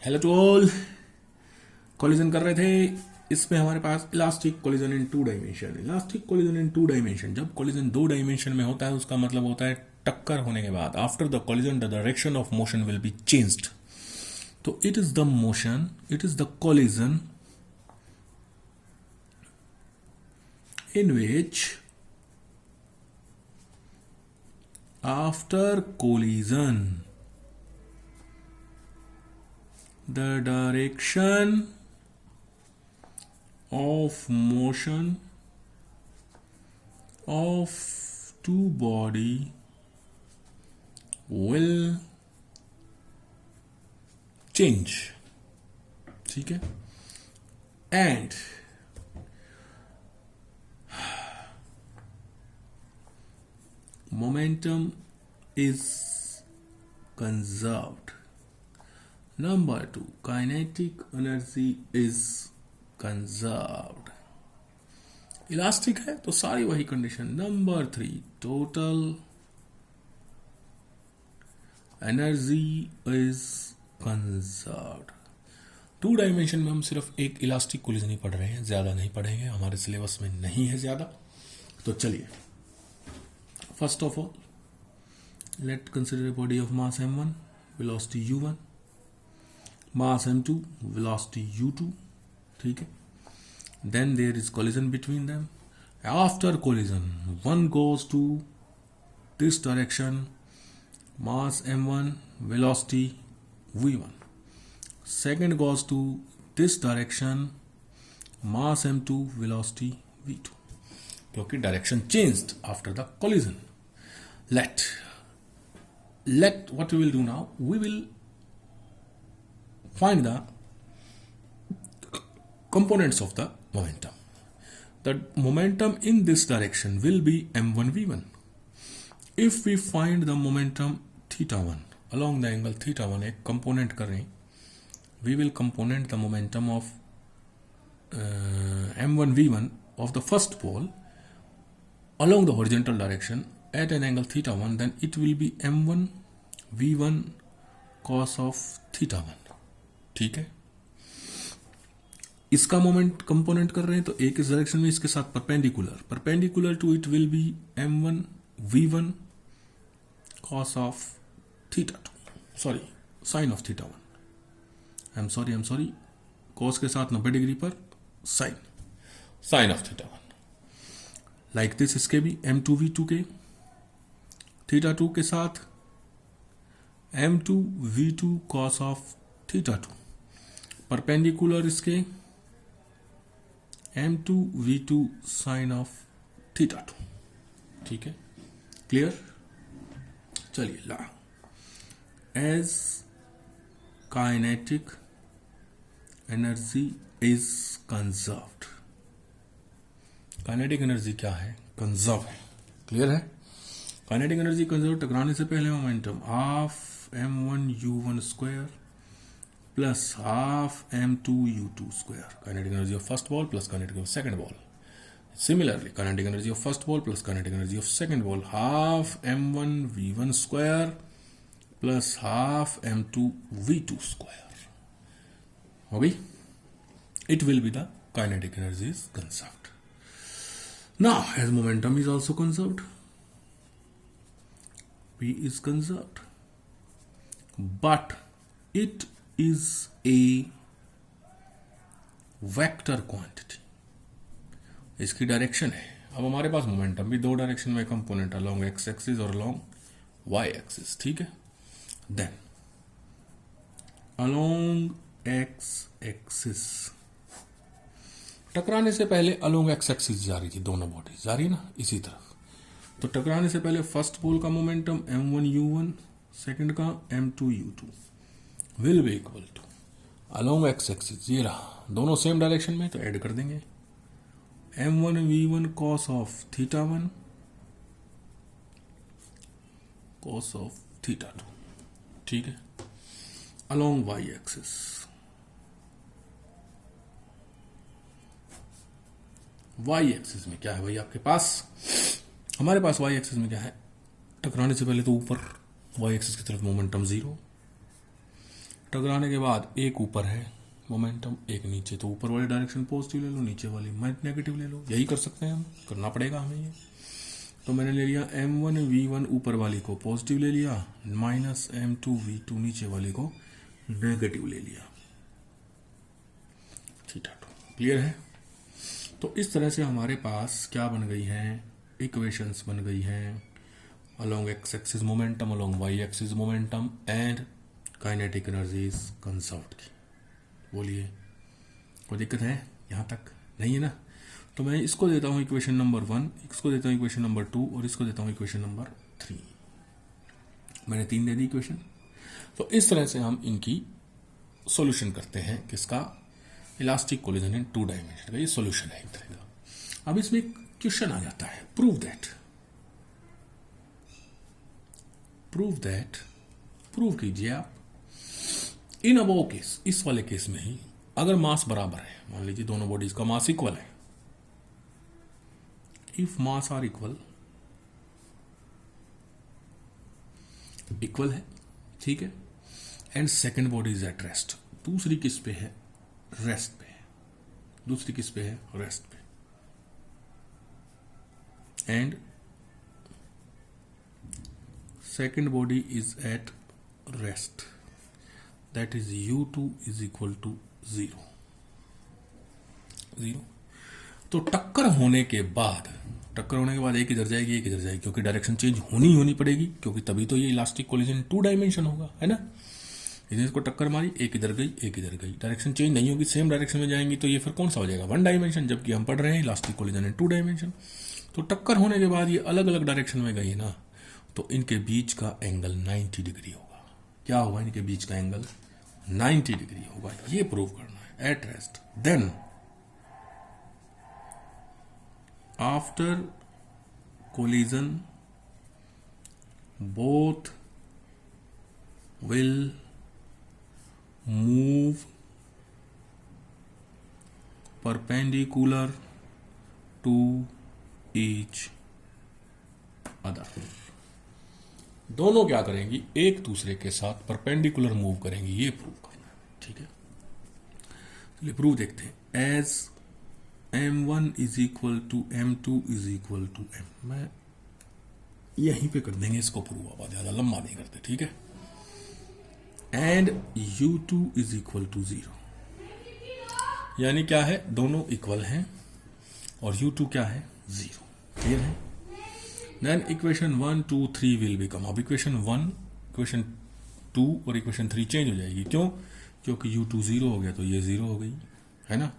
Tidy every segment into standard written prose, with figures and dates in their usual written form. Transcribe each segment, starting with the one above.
Hello to all. Collision कर रहे थे, इसमें हमारे पास elastic collision in two dimension. Elastic collision in two dimension, जब कोलिजन दो डायमेंशन में होता है उसका मतलब होता है टक्कर होने के बाद after the collision the direction of motion will be changed. तो it is the motion, it is the collision in which after collision the direction of motion of two body will change। ठीक है, and momentum is conserved। Number 2, kinetic energy is conserved। Elastic है तो सारी वही condition. Number 3, total energy is conserved. Two dimension में हम सिर्फ एक इलास्टिक कोलिजन ही पढ़ रहे हैं, ज्यादा नहीं पढ़ेंगे, हमारे सिलेबस में नहीं है ज्यादा। तो चलिए, first of all, let's consider a body of mass m1, velocity u1, mass m2, velocity u2। ठीक है, then there is collision between them। After collision, one goes to this direction, mass m1, velocity v1, second goes to this direction, mass m2, velocity v2, क्योंकि direction changed after the collision. let what we will do now, we will find the components of the momentum। the momentum in this direction will be m1 v1। if we find the momentum theta1 along the angle theta1, एक component करें, we will component the momentum of m1 v1 of the first pole along the horizontal direction at an angle theta1, then it will be m1 v1 cos of theta1। ठीक है, इसका moment component कर रहे हैं तो एक इस direction में इसके साथ perpendicular to it will be m1 v1 cos of theta2, sorry sine of theta1। I am sorry cos के साथ 90 डिग्री पर sign of theta1। Like this, इसके भी m2 v2 के थीटा2 के साथ m2 v2 cos ऑफ थीटा2, परपेंडिकुलर इसके m2 v2 sign of theta two. ठीक है, क्लियर। चलिए, law as kinetic energy is conserved. Kinetic energy क्या है? कंजर्व है। क्लियर है, काइनेटिक एनर्जी कंजर्व टकराने से पहले momentum half m1 u1 square plus half m2 u2 square, kinetic energy of first ball plus kinetic of second ball. Similarly, kinetic energy of first ball plus kinetic energy of second ball, half m1 v1 square plus half m2 v2 square हो गई। It will be the kinetic energy is conserved. Now, as momentum is also conserved, P is conserved, but it is a vector quantity। इसकी direction है। अब हमारे पास momentum भी दो direction में component, along x axis और अलोंग वाई एक्सिस। ठीक है, देन अलोंग एक्स एक्सिस टकराने से पहले अलोंग एक्स एक्सिस जा रही थी, दोनों बॉडी जा रही ना इसी तरफ। तो टकराने से पहले फर्स्ट पोल का मोमेंटम m1 u1, सेकंड का m2 u2 will be equal to along x axis, ये रहा, दोनों सेम डायरेक्शन में, तो ऐड कर देंगे m1 v1 cos of theta one cos of theta two. ठीक है, along Y axis Y axis में क्या है भाई आपके पास? हमारे पास वाई एक्सिस में क्या है? टकराने से पहले तो ऊपर वाई एक्सिस की तरफ मोमेंटम 0, टकराने के बाद एक ऊपर है मोमेंटम, एक नीचे, तो ऊपर वाली डायरेक्शन पॉजिटिव ले लो, नीचे वाली नेगेटिव ले लो। यही कर सकते हैं हम, करना पड़ेगा हमें ये। तो मैंने ले लिया m1 v1 ऊपर वाली को पॉजिटिव ले लिया, माइनस m2 v2 नीचे वाली को नेगेटिव ले लिया। थीटा टू क्लियर है। तो इस तरह से हमारे पास क्या बन गई हैं, इक्वेशंस बन गई हैं along x axis momentum, along Y axis momentum and kinetic energies conserved की। बोलिए कोई दिक्कत है यहाँ तक? नहीं है ना। तो मैं इसको देता हूँ इक्वेशन नंबर 1, इसको देता हूँ इक्वेशन नंबर 2 और इसको देता हूँ इक्वेशन नंबर 3। मैंने 3 दे दी इक्वेशन। तो इस तरह से हम इनकी सॉल्यूशन करते हैं। किसका? इलास्टिक कोलिजन इन 2 डायमेंशन का ये सॉल्यूशन है एक तरह का। अब इसमें क्वेश्चन आ जाता है, प्रूव दैट, प्रूव कीजिए आप इन अबव केस, इस वाले केस में ही अगर मास बराबर है, मान लीजिए दोनों बॉडीज का मास इक्वल है, इफ मास आर इक्वल है, ठीक है, and second body is at rest, दूसरी किस पे है? रेस्ट पे है, दूसरी किस पे है? रेस्ट पे, and second body is at rest, that is u2 is equal to 0। तो टक्कर होने के बाद एक इधर जाएगी, एक इधर जाएगी, क्योंकि डायरेक्शन चेंज होनी पड़ेगी, क्योंकि तभी तो ये इलास्टिक कोलिजन 2 डायमेंशन होगा, है ना। इसको टक्कर मारी, एक इधर गई, एक इधर गई, डायरेक्शन चेंज नहीं होगी, सेम डायरेक्शन में जाएंगी, तो ये फिर कौन सा हो जाएगा? 1 डायमेंशन, जबकि हम पढ़ रहे हैं इलास्टिक कोलिजन इन 2 डायमेंशन। तो टक्कर होने के बाद ये अलग अलग डायरेक्शन में गई ना, तो इनके बीच का एंगल 90 डिग्री होगा। क्या होगा? इनके बीच का एंगल 90 डिग्री होगा। ये प्रूव करना है at rest. Then after collision both will move perpendicular to each other. दोनों क्या करेंगी? एक दूसरे के साथ परपेंडिकुलर मूव करेंगी। ये प्रूव करना है, ठीक है। चलिए प्रूव देखते हैं। As m1 is equal to m2 is equal to m, मैं यहीं पे कर देंगे इसको प्रूव, अब ज्यादा लंबा नहीं करते, ठीक है। And u2 is equal to 0, यानी क्या है? दोनों इक्वल हैं और u2 क्या है? 0। क्लियर है। देन इक्वेशन 1, 2, 3 विल बिकम, अब इक्वेशन 1, इक्वेशन 2 और इक्वेशन 3 चेंज हो जाएगी। क्यों? क्योंकि u2 0 हो गया तो ये 0 हो गई, है ना।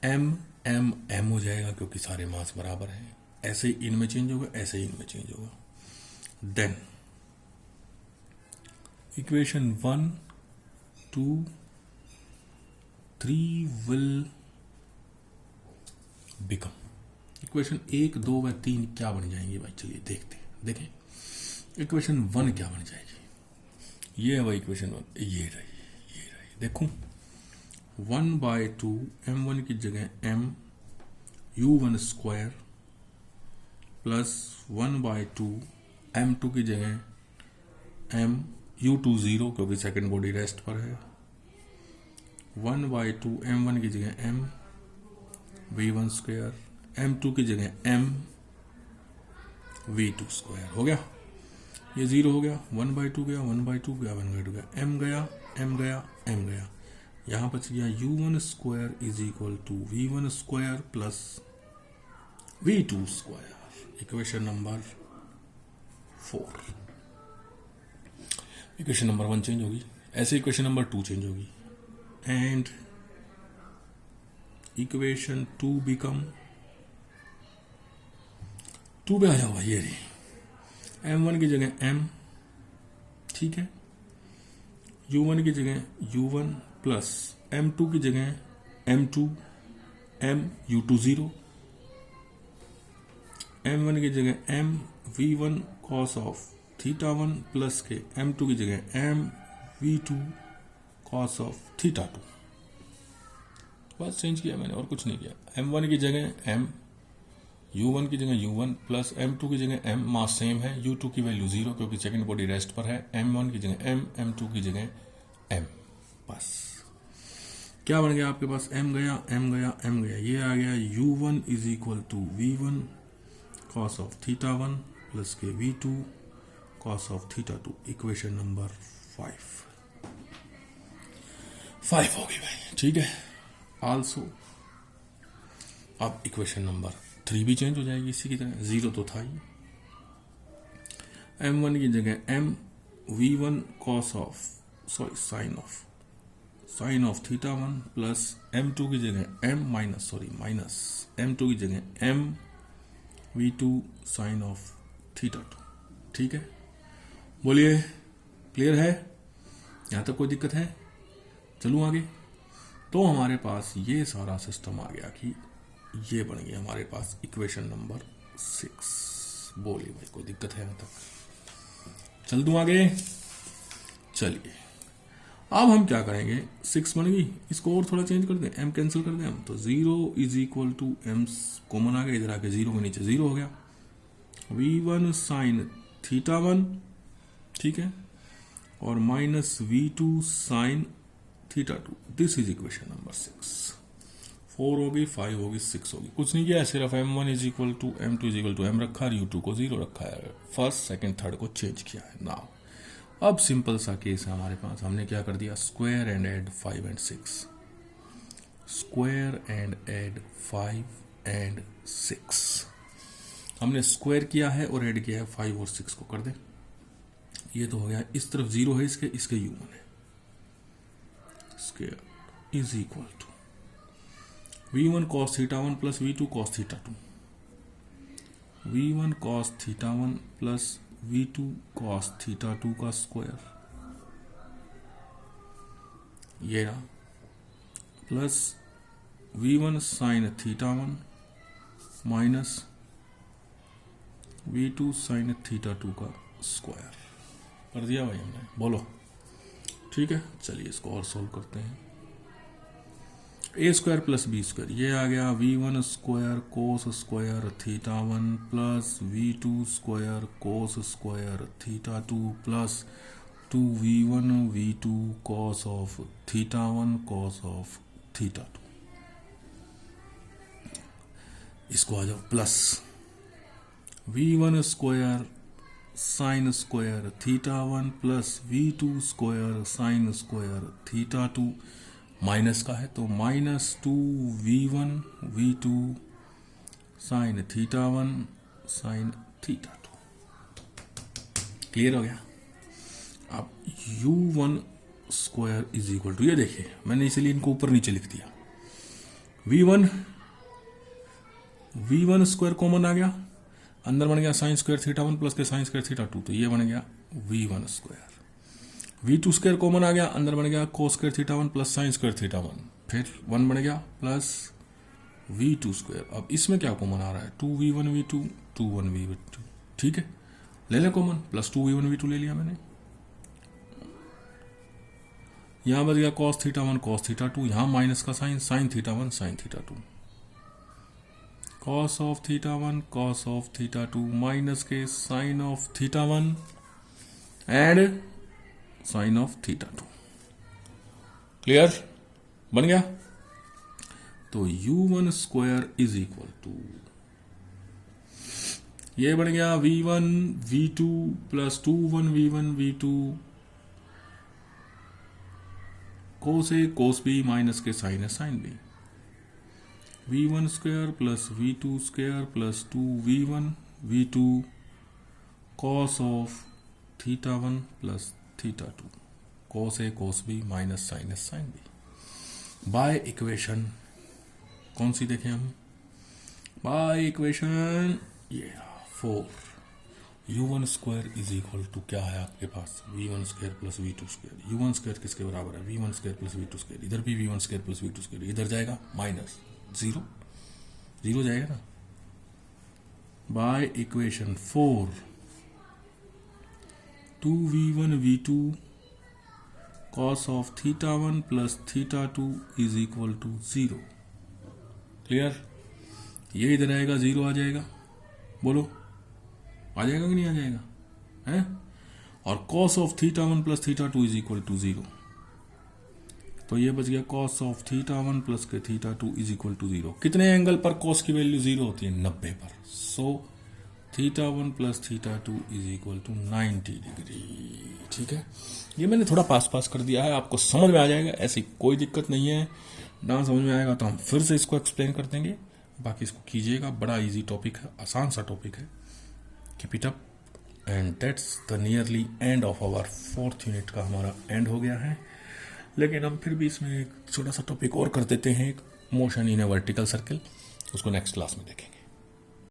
m हो जाएगा क्योंकि सारे मास बराबर हैं। ऐसे ही इनमें चेंज होगा, ऐसे ही इनमें चेंज होगा। Then equation 1, 2, 3 will become, equation 1, 2 व 3 क्या बन जाएंगी भाई? चलिए देखें। इक्वेशन 1 क्या बन जाएगी? ये है भाई इक्वेशन 1, ये रही। देखूं 1/2 m1 की जगह m u1 square plus 1/2 m2 की जगह m u2 0, क्योंकि सेकंड बॉडी रेस्ट पर है। 1/2 m1 की जगह m v1 स्क्वायर, m2 की जगह m v2 स्क्वायर। हो गया, ये 0 हो गया, 1/2 गया, 1/2 गया, 1/2 गया, m गया, m गया, m गया। यहां बच गया u1 square is equal to v1 square plus v2 square. Equation number 4। Equation number 1 change होगी, ऐसे इक्वेशन नंबर 2 चेंज होगी, एंड इक्वेशन 2 बिकम, 2 पे आ जाओ भाई, ये रही m1 की जगह m, ठीक है, u1 की जगह u1 प्लस m2 की जगह m2 m u2 0, m1 की जगह m v1 cos of theta 1 plus के m2 की जगह m v2 cos of theta 2। बस चेंज किया मैंने और कुछ नहीं किया। m1 की जगह m, u1 की जगह u1 प्लस m2 की जगह m, मास सेम है, u2 की वैल्यू 0 क्योंकि सेकंड बॉडी रेस्ट पर है, m1 की जगह m, m2 की जगह m। बस क्या बन गया आपके पास, m गया m गया m गया, ये आ गया u1 is equal to v1 cos of theta 1 plus के v2 cos of theta 2। Equation number 5 होगी भाई, ठीक है। आल्सो अब इक्वेशन नंबर 3 भी चेंज हो जाएगी इसी की तरह, 0 तो था ही, m1 की जगह m v1 cos of sine of theta 1 plus m2 की जगह m माइनस m2 की जगह m v2 sign of theta 2। ठीक है, बोलिए क्लियर है, यहां तक कोई दिक्कत है? चलूं आगे। तो हमारे पास ये सारा सिस्टम आ गया कि ये बन गया हमारे पास इक्वेशन नंबर 6। बोलिए भाई कोई दिक्कत है यहां तक? चल दूं आगे। चलिए अब हम क्या करेंगे, 6 बन गई, इसको और थोड़ा चेंज कर दें, m कैंसिल कर दें हम, तो 0 is equal to m common आ गया, इधर आके 0 के नीचे 0 हो गया, v1 साइन थीटा 1, ठीक है, और minus v2 sign theta 2। This is equation number 6। 4 होगी, 5 होगी, 6 होगी, कुछ नहीं किया, सिर्फ m1 is equal to m2 is equal to m रखा है, u2 को 0 रखा है, फर्स्ट सेकंड थर्ड को चेंज किया है। नाउ अब सिंपल सा केस है हमारे पास, हमने क्या कर दिया, square and add 5 and 6, square and add 5 and 6, हमने स्क्वायर किया है और ऐड किया है 5 और 6 को, कर दे। ये तो हो गया, इस तरफ 0 है, इसके u1 है, square is equal to v1 cos theta 1 plus v2 cos theta 2, v1 cos theta 1 plus v2 cos theta 2 का स्क्वायर, ये रहा, plus v1 sin theta 1 minus v2 sin theta 2 का स्क्वायर, कर दिया भाई हमने, बोलो ठीक है। चलिए इसको और सोल्व करते हैं, ए स्क्वायर प्लस बी स्क्वायर, ये आ गया v1 square cos square theta 1 plus v2 square cos square theta 2 plus 2v1 v2 cos of theta 1 cos of theta 2। इसको आ जाओ plus v1 square sine square theta 1 plus v2 square sine square theta 2, minus का है तो minus 2v1 v2 sign theta 1 sine theta 2। Clear हो गया। अब u1 square is equal to, ये देखिए मैंने इसलिए इनको ऊपर नीचे लिख दिया, v1 स्क्वायर कॉमन आ गया, अंदर बन गया साइन स्क्वायर थीटा 1 प्लस के साइन स्क्वायर थीटा 2, तो ये बन गया v1 square, v2 square common आ गया, अंदर बन गया cos square theta 1 plus sine square theta 1, फिर 1 बन गया प्लस v2 स्क्वायर। अब इसमें क्या कॉमन आ रहा है, 2v1 v2 2 1v2, ठीक है, ले लें कॉमन, प्लस 2v1 v2 ले लिया मैंने, यहां बच गया cos थीटा 1 cos थीटा 2, यहां माइनस का sign, sine theta 1 sine theta 2, cos of theta 1 cos of theta 2 minus के sine of theta 1 and sine of theta 2। Clear, बन गया। तो u1 square is equal to, ये बन गया v1 v2 plus 2 v2 cos A cos B minus के sine है sine B, v1 square plus v2 square plus 2v1 v2 cos of theta 1 plus theta 2 cos A cos B minus sine S sine B, by equation कौन सी देखें हम, by equation ये 4, u1 square is equal to क्या है आपके पास, v1 square plus v2 square, u1 square किसके बराबर है, v1 square plus v2 square, इधर भी v1 square plus v2 square, इधर जाएगा माइनस 0 जाएगा ना, by equation 4 2v1 v2 cos of theta 1 plus theta 2 is equal to 0। Clear, ये इधर आएगा 0 आ जाएगा, बोलो आ जाएगा कि नहीं आ जाएगा, है, और cos of theta 1 plus theta 2 is equal to 0, तो ये बच गया cos ऑफ θ1 प्लस के θ2 इज इक्वल टू 0। कितने एंगल पर cos की वैल्यू 0 होती है? 90 पर। So θ1 plus θ2 is equal to 90 degree. ठीक है, ये मैंने थोड़ा पास पास कर दिया है, आपको समझ में आ जाएगा, ऐसी कोई दिक्कत नहीं है। ना समझ में आएगा तो हम फिर से इसको एक्सप्लेन कर देंगे, बाकी इसको कीजिएगा। बड़ा इजी टॉपिक है, आसान सा टॉपिक है। Keep it up. And that's the nearly end of our 4th unit का हमारा एंड हो गया है। लेकिन हम फिर भी इसमें एक छोटा सा टॉपिक और कर देते हैं, एक motion in A vertical circle, उसको नेक्स्ट क्लास में देखेंगे।